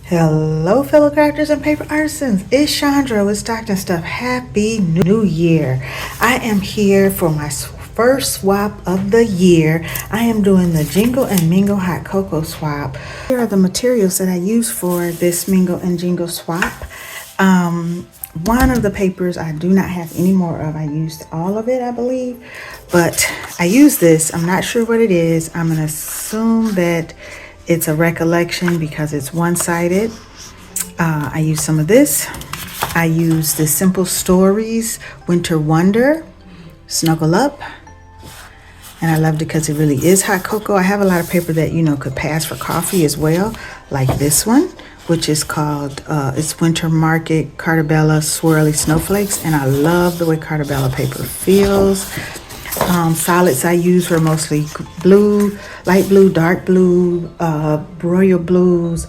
Hello fellow crafters and paper artisans, it's Chandra with Stockton Stuff. Happy New Year. I am here for my first swap of the year. I am doing the Jingle and Mingle hot cocoa swap. Here are the materials that I use for this Mingle and Jingle swap. One of the papers I do not have any more of. I used all of it, I believe, but I use this. I'm not sure what it is. I'm going to assume that it's a recollection because it's one-sided. I use some of this. I use the Simple Stories Winter Wonder Snuggle Up, and I loved it because it really is hot cocoa. I have a lot of paper that could pass for coffee as well, like this one, which is called it's Winter Market Cartabella Swirly Snowflakes, and I love the way Cartabella paper feels. Solids I use were mostly blue, light blue, dark blue, royal blues,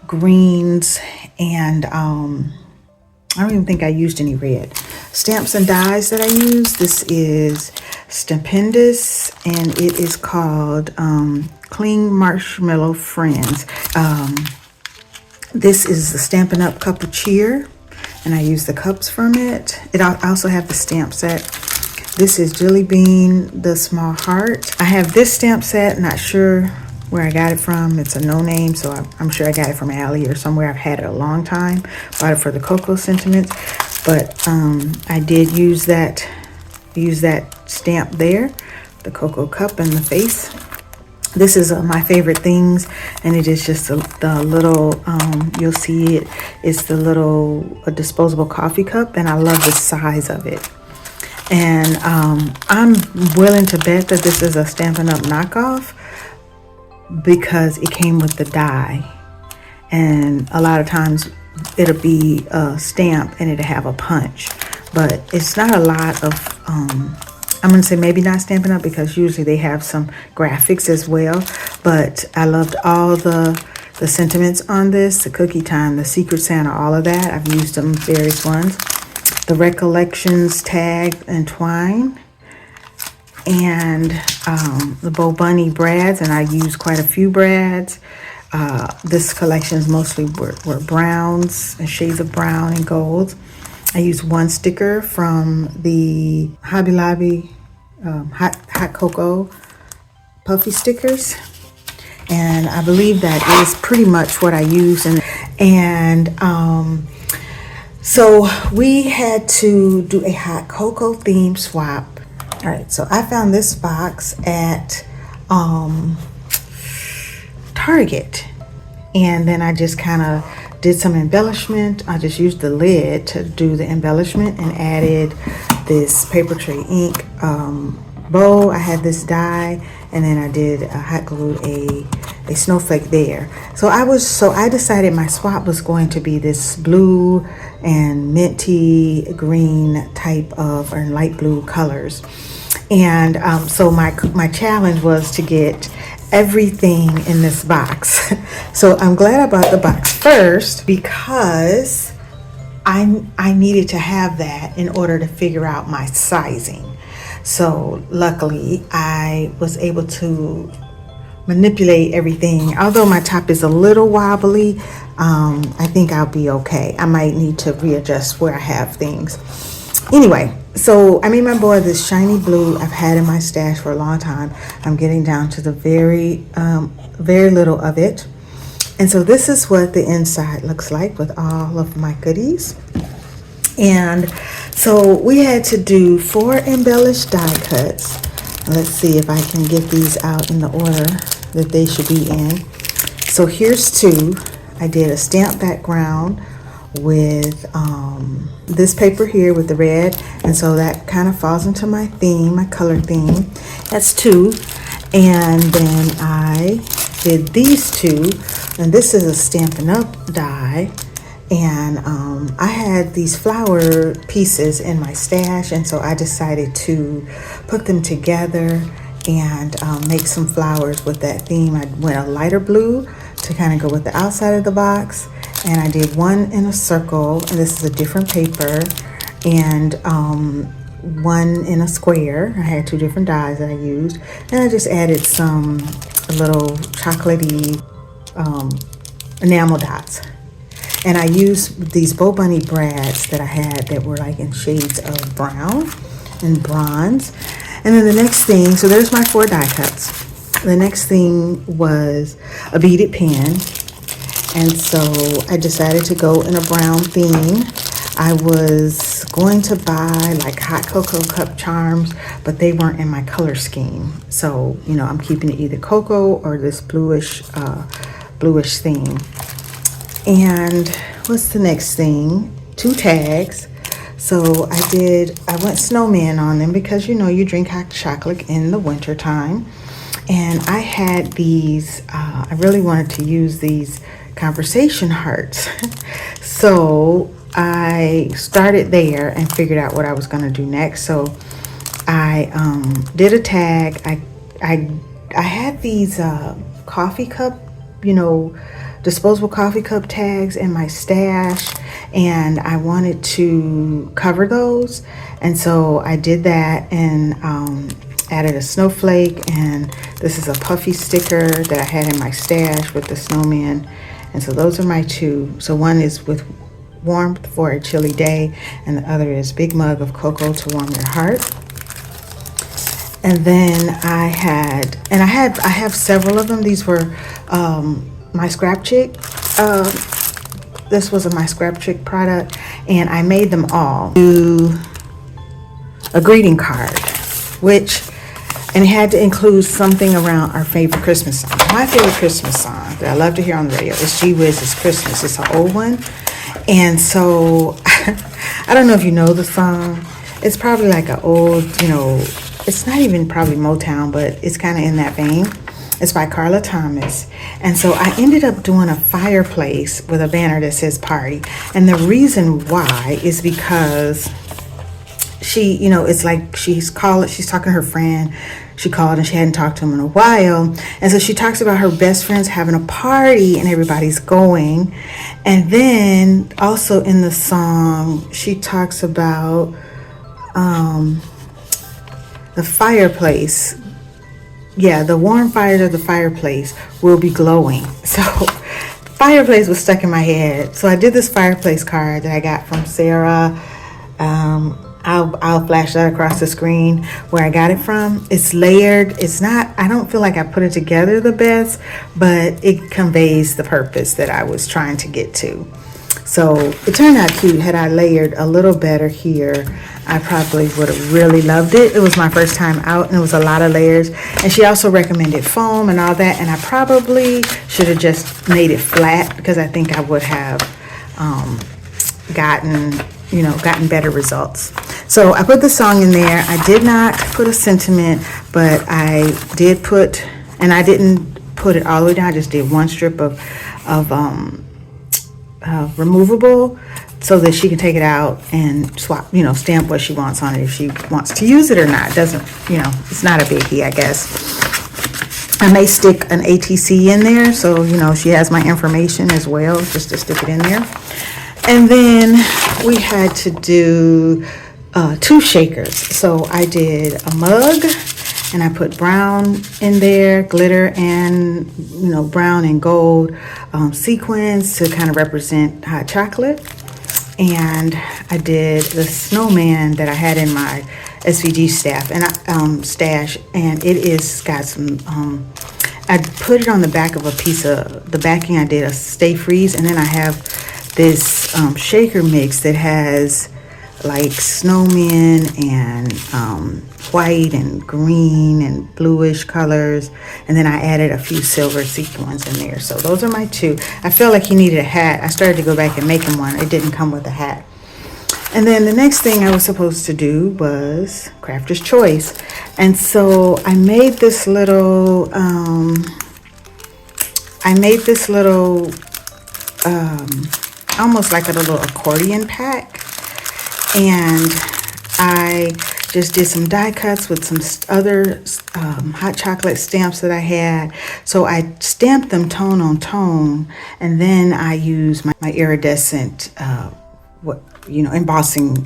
greens, and I don't even think I used any red. Stamps and dies that I use, this is Stupendous, and it is called Cling Marshmallow Friends. This is the Stampin' Up! Cup of Cheer, and I use the cups from it. I also have the stamp set. This is Jelly Bean, the Small Heart. I have this stamp set, not sure where I got it from. It's a no name, so I'm sure I got it from Allie or somewhere. I've had it a long time. Bought it for the cocoa sentiments, but I did use that stamp there, the cocoa cup and the face. This is my favorite things, and it is just the little, you'll see it, it's the little disposable coffee cup, and I love the size of it. And I'm willing to bet that this is a Stampin' Up! Knockoff because it came with the die. And a lot of times it'll be a stamp and it'll have a punch. But it's not a lot of, I'm going to say maybe not Stampin' Up! Because usually they have some graphics as well. But I loved all the sentiments on this, the Cookie Time, the Secret Santa, all of that. I've used them, various ones. The Recollections tag and twine, and the Bo Bunny brads, and I used quite a few brads. This collection is mostly were browns and shades of brown and gold. I used one sticker from the Hobby Lobby hot cocoa puffy stickers, and I believe that is pretty much what I used. So we had to do a hot cocoa theme swap. All right, so I found this box at Target, and then I just kind of did some embellishment. I just used the lid to do the embellishment and added this paper tray ink bow. I had this die, and then I did hot glued a snowflake there. So I decided my swap was going to be this blue and minty green type of, or light blue colors. And so my challenge was to get everything in this box. So I'm glad I bought the box first because I needed to have that in order to figure out my sizing. So luckily I was able to manipulate everything. Although my top is a little wobbly, I think I'll be okay. I might need to readjust where I have things. Anyway, so I made my board this shiny blue I've had in my stash for a long time. I'm getting down to the very little of it. And so this is what the inside looks like with all of my goodies. And so we had to do 4 embellished die cuts. Let's see if I can get these out in the order that they should be in. So here's 2. I did a stamp background with this paper here with the red, and so that kind of falls into my theme, my color theme. That's 2. And then I did these 2, and this is a Stampin' Up! Die. And I had these flower pieces in my stash, and so I decided to put them together and make some flowers with that theme. I went a lighter blue to kind of go with the outside of the box, and I did one in a circle, and this is a different paper, and one in a square. I had 2 different dies that I used, and I just added some little chocolatey enamel dots. And I used these Bo Bunny brads that I had that were like in shades of brown and bronze. And then the next thing, so there's my 4 die cuts. The next thing was a beaded pen. And so I decided to go in a brown theme. I was going to buy like hot cocoa cup charms, but they weren't in my color scheme. So, you know, I'm keeping it either cocoa or this bluish theme. And what's the next thing? 2 tags. So I went snowman on them because, you know, you drink hot chocolate in the winter time. And I had these, I really wanted to use these conversation hearts. So I started there and figured out what I was going to do next. So I did a tag. I had these coffee cup, you know, disposable coffee cup tags in my stash, and I wanted to cover those. And so I did that and added a snowflake, and this is a puffy sticker that I had in my stash with the snowman. And so those are my 2. So one is with warmth for a chilly day, and the other is big mug of cocoa to warm your heart. And then I have several of them. These were my Scrap Chick. This was my Scrap Chick product, and I made them all to a greeting card, and it had to include something around our favorite Christmas song. My favorite Christmas song that I love to hear on the radio is Gee Whiz, It's Christmas. It's an old one. And so, I don't know if you know the song. It's probably like an old, you know, it's not even probably Motown, but it's kind of in that vein. It's by Carla Thomas. And so I ended up doing a fireplace with a banner that says party. And the reason why is because she, you know, it's like she's talking to her friend. She called and she hadn't talked to him in a while. And so she talks about her best friends having a party and everybody's going. And then also in the song, she talks about the fireplace. Yeah, the warm fires of the fireplace will be glowing. So fireplace was stuck in my head. So I did this fireplace card that I got from Sarah. I'll flash that across the screen where I got it from. It's layered. It's not, I don't feel like I put it together the best, but it conveys the purpose that I was trying to get to. So it turned out cute. Had I layered a little better here, I probably would have really loved it. It was my first time out and it was a lot of layers. And she also recommended foam and all that. And I probably should have just made it flat because I think I would have gotten better results. So I put the song in there. I did not put a sentiment, but I did put, and I didn't put it all the way down. I just did one strip of removable so that she can take it out and swap, stamp what she wants on it if she wants to use it or not. It doesn't, it's not a biggie, I guess. I may stick an ATC in there so, she has my information as well, just to stick it in there. And then we had to do 2 shakers. So I did a mug and I put brown in there, glitter and, brown and gold sequins to kind of represent hot chocolate. And I did the snowman that I had in my SVG stash, and it is got some, I put it on the back of a piece of, the backing I did a stay freeze, and then I have this shaker mix that has like snowmen and white and green and bluish colors, and then I added a few silver sequins in there. So those are my 2. I felt like he needed a hat. I started to go back and make him one. It didn't come with a hat. And then the next thing I was supposed to do was Crafter's Choice. And so I made this little almost like a little accordion pack, and I just did some die cuts with some other hot chocolate stamps that I had. So I stamped them tone on tone, and then I used my iridescent embossing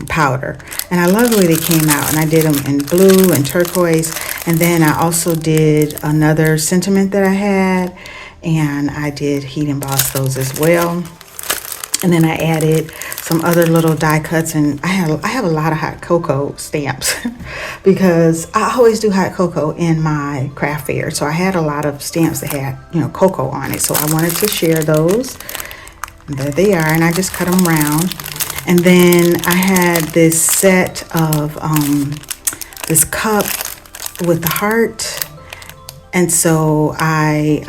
powder. And I love the way they came out. And I did them in blue and turquoise. And then I also did another sentiment that I had, and I did heat emboss those as well. And then I added some other little die cuts, and I have a lot of hot cocoa stamps because I always do hot cocoa in my craft fair. So I had a lot of stamps that had, cocoa on it. So I wanted to share those. And there they are, and I just cut them round. And then I had this set of this cup with the heart, and so I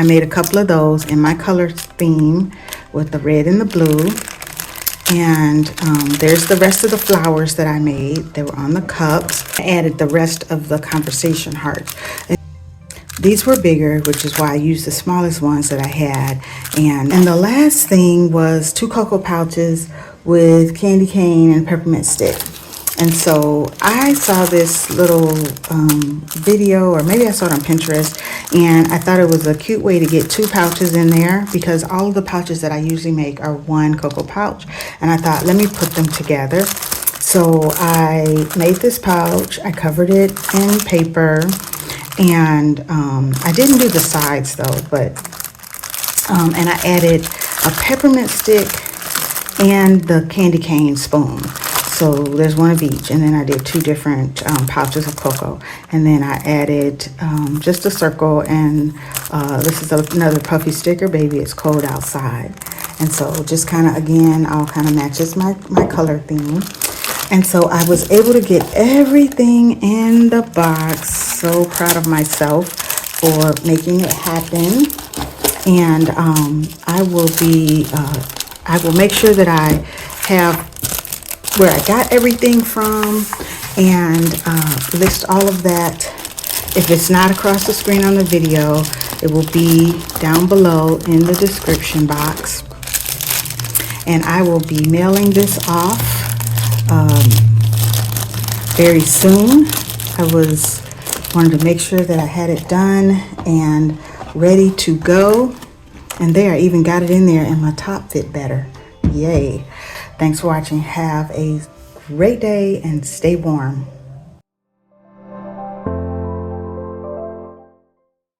made a couple of those in my color theme with the red and the blue. And there's the rest of the flowers that I made. They were on the cups. I added the rest of the conversation hearts. These were bigger, which is why I used the smallest ones that I had. And the last thing was 2 cocoa pouches with candy cane and peppermint stick. And so I saw this little video, or maybe I saw it on Pinterest, and I thought it was a cute way to get 2 pouches in there, because all of the pouches that I usually make are 1 cocoa pouch. And I thought, let me put them together. So I made this pouch. I covered it in paper, and I didn't do the sides though, but and I added a peppermint stick and the candy cane spoon. So there's 1 of each, and then I did 2 different pouches of cocoa, and then I added just a circle, and this is another puffy sticker, baby it's cold outside. And so just kind of, again, all kind of matches my color theme. And so I was able to get everything in the box. So proud of myself for making it happen. And I will make sure that I have where I got everything from, and list all of that. If it's not across the screen on the video, it will be down below in the description box. And I will be mailing this off very soon. I wanted to make sure that I had it done and ready to go. And there, I even got it in there, and my top fit better. Yay. Thanks for watching. Have a great day and stay warm.